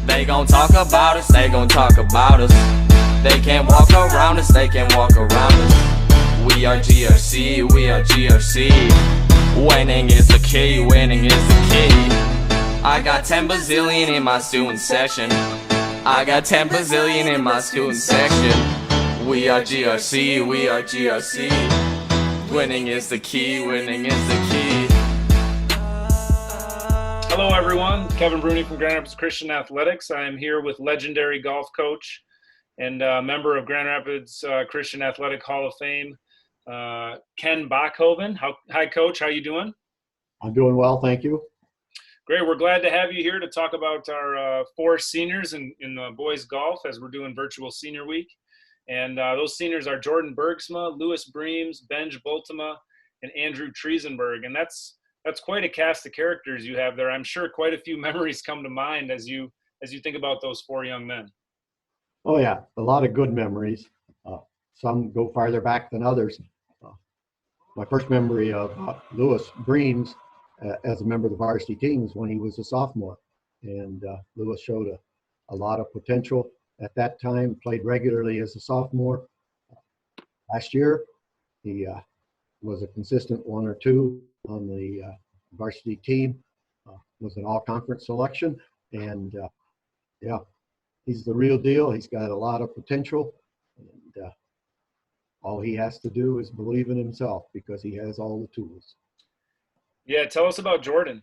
They gon' talk about us, they gon' talk about us. They can't walk around us, they can't walk around us. We are GRC, we are GRC. Winning is the key, winning is the key. I got 10 bazillion in my student section. I got 10 bazillion in my student section. We are GRC, we are GRC. Winning is the key, winning is the key. Hello everyone, Kevin Bruni from Grand Rapids Christian Athletics. I am here with legendary golf coach and member of Grand Rapids Christian Athletic Hall of Fame, Coach Bokhoven. Hi Coach, how you doing? I'm doing well, thank you. Great, we're glad to have you here to talk about our 4 seniors in boys golf as we're doing virtual senior week. And those seniors are Jordan Bergsma, Lewis Breams, Benj Bultema, and Andrew Triesenberg. And that's quite a cast of characters you have there. I'm sure quite a few memories come to mind as you think about those 4 young men. Oh yeah, a lot of good memories. Some go farther back than others. My first memory of Lewis Breams as a member of the varsity team was when he was a sophomore. And Lewis showed a lot of potential at that time, played regularly as a sophomore. Last year, he was a consistent 1 or 2 on the varsity team, was an all-conference selection, and yeah, he's the real deal. He's got a lot of potential, and all he has to do is believe in himself because he has all the tools. Yeah, tell us about Jordan.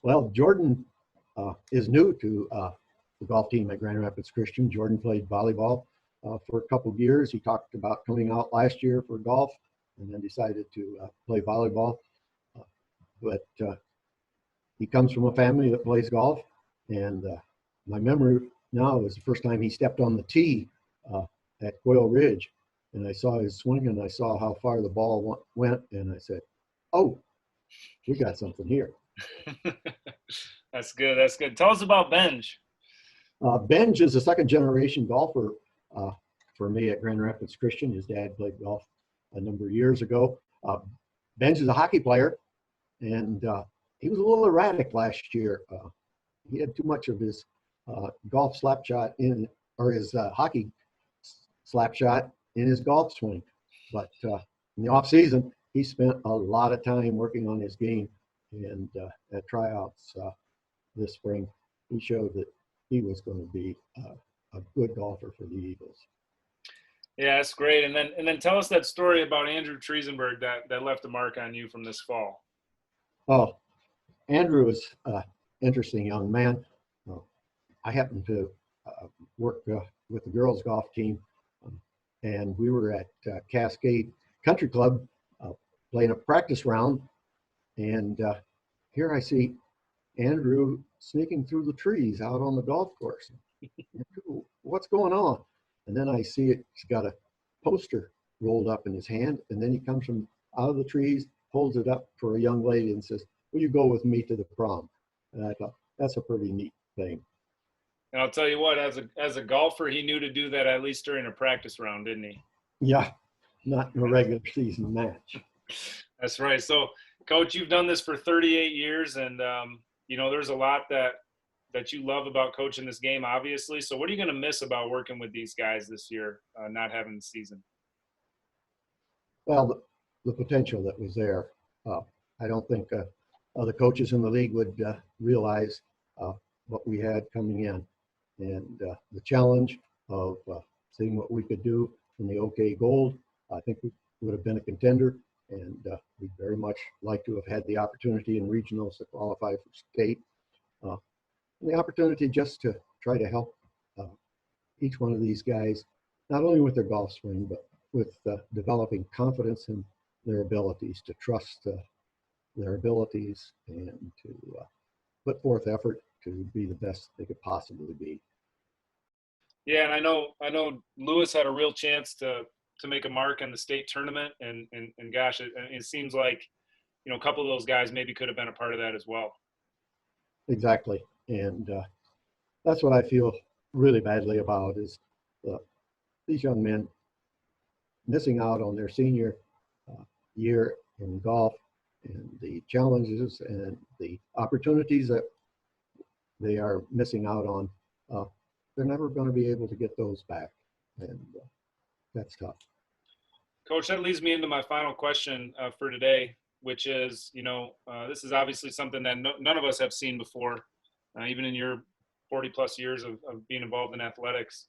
Well, Jordan is new to the golf team at Grand Rapids Christian. Jordan played volleyball for a couple of years. He talked about coming out last year for golf and then decided to play volleyball. But he comes from a family that plays golf, and my memory now is the first time he stepped on the tee at Quail Ridge, and I saw his swing and I saw how far the ball went, and I said, oh, we got something here. That's good, that's good. Tell us about Benj. Benj is a second generation golfer for me at Grand Rapids Christian. His dad played golf a number of years ago. Benj is a hockey player, and he was a little erratic last year. He had too much of his golf slap shot or his hockey slap shot in his golf swing. But in the off season, he spent a lot of time working on his game. And at tryouts this spring, he showed that he was going to be a good golfer for the Eagles. Yeah, that's great. And then tell us that story about Andrew Triesenberg that left a mark on you from this fall. Oh, Andrew is an interesting young man. I happened to work with the girls golf team, and we were at Cascade Country Club playing a practice round, and here I see Andrew sneaking through the trees out on the golf course. What's going on? And then I see he's got a poster rolled up in his hand, and then he comes from out of the trees, holds it up for a young lady and says, will you go with me to the prom? And I thought, that's a pretty neat thing. And I'll tell you what, as a golfer, he knew to do that at least during a practice round, didn't he? Yeah, not in a regular season match. That's right. So, Coach, you've done this for 38 years, and there's a lot that you love about coaching this game, obviously. So what are you going to miss about working with these guys this year, not having the season? Well, the potential that was there. I don't think other coaches in the league would realize what we had coming in. And the challenge of seeing what we could do in the OK Gold, I think we would have been a contender. And we'd very much like to have had the opportunity in regionals to qualify for state. And the opportunity just to try to help each one of these guys, not only with their golf swing, but with developing confidence in their abilities, to trust their abilities, and to put forth effort to be the best they could possibly be. Yeah, and I know Lewis had a real chance to make a mark in the state tournament, and gosh, it seems like a couple of those guys maybe could have been a part of that as well. Exactly, and that's what I feel really badly about is these young men missing out on their senior year in golf, and the challenges and the opportunities that they are missing out on, they're never going to be able to get those back. And that's tough. Coach, that leads me into my final question for today, which is, this is obviously something that none of us have seen before, even in your 40 plus years of being involved in athletics.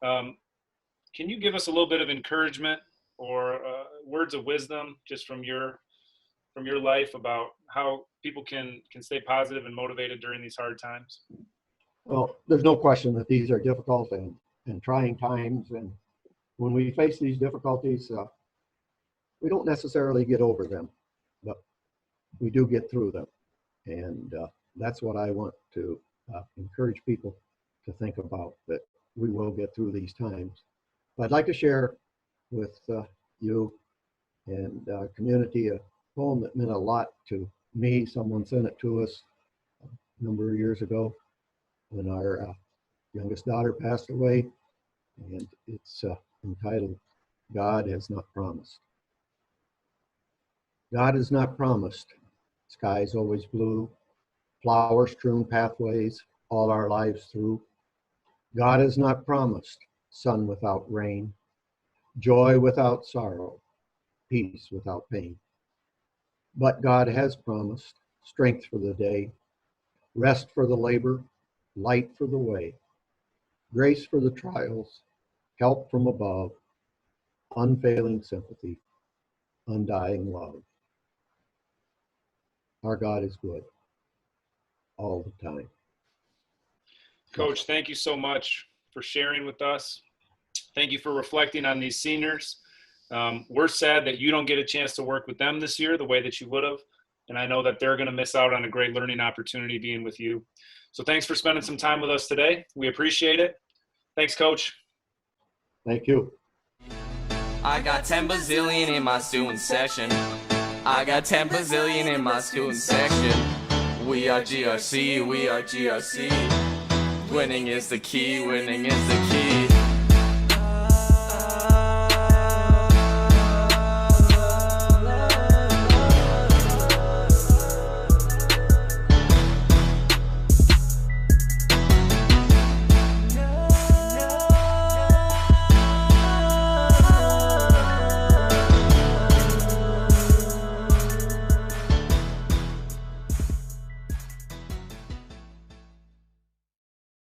Can you give us a little bit of encouragement or words of wisdom just from your life about how people can stay positive and motivated during these hard times? Well, there's no question that these are difficult and trying times. And when we face these difficulties, we don't necessarily get over them, but we do get through them. And that's what I want to encourage people to think about, that we will get through these times. But I'd like to share with you and our community a poem that meant a lot to me. Someone sent it to us a number of years ago when our youngest daughter passed away, and it's entitled, God Has Not Promised. God has not promised skies always blue, flower-strewn pathways all our lives through. God has not promised sun without rain, joy without sorrow, peace without pain. But God has promised strength for the day, rest for the labor, light for the way, grace for the trials, help from above, unfailing sympathy, undying love. Our God is good all the time. Coach, thank you so much for sharing with us. Thank you for reflecting on these seniors. We're sad that you don't get a chance to work with them this year the way that you would have. And I know that they're going to miss out on a great learning opportunity being with you. So thanks for spending some time with us today. We appreciate it. Thanks, Coach. Thank you. I got 10 bazillion in my student section. I got 10 bazillion in my student section. We are GRC, we are GRC. Winning is the key, winning is the key.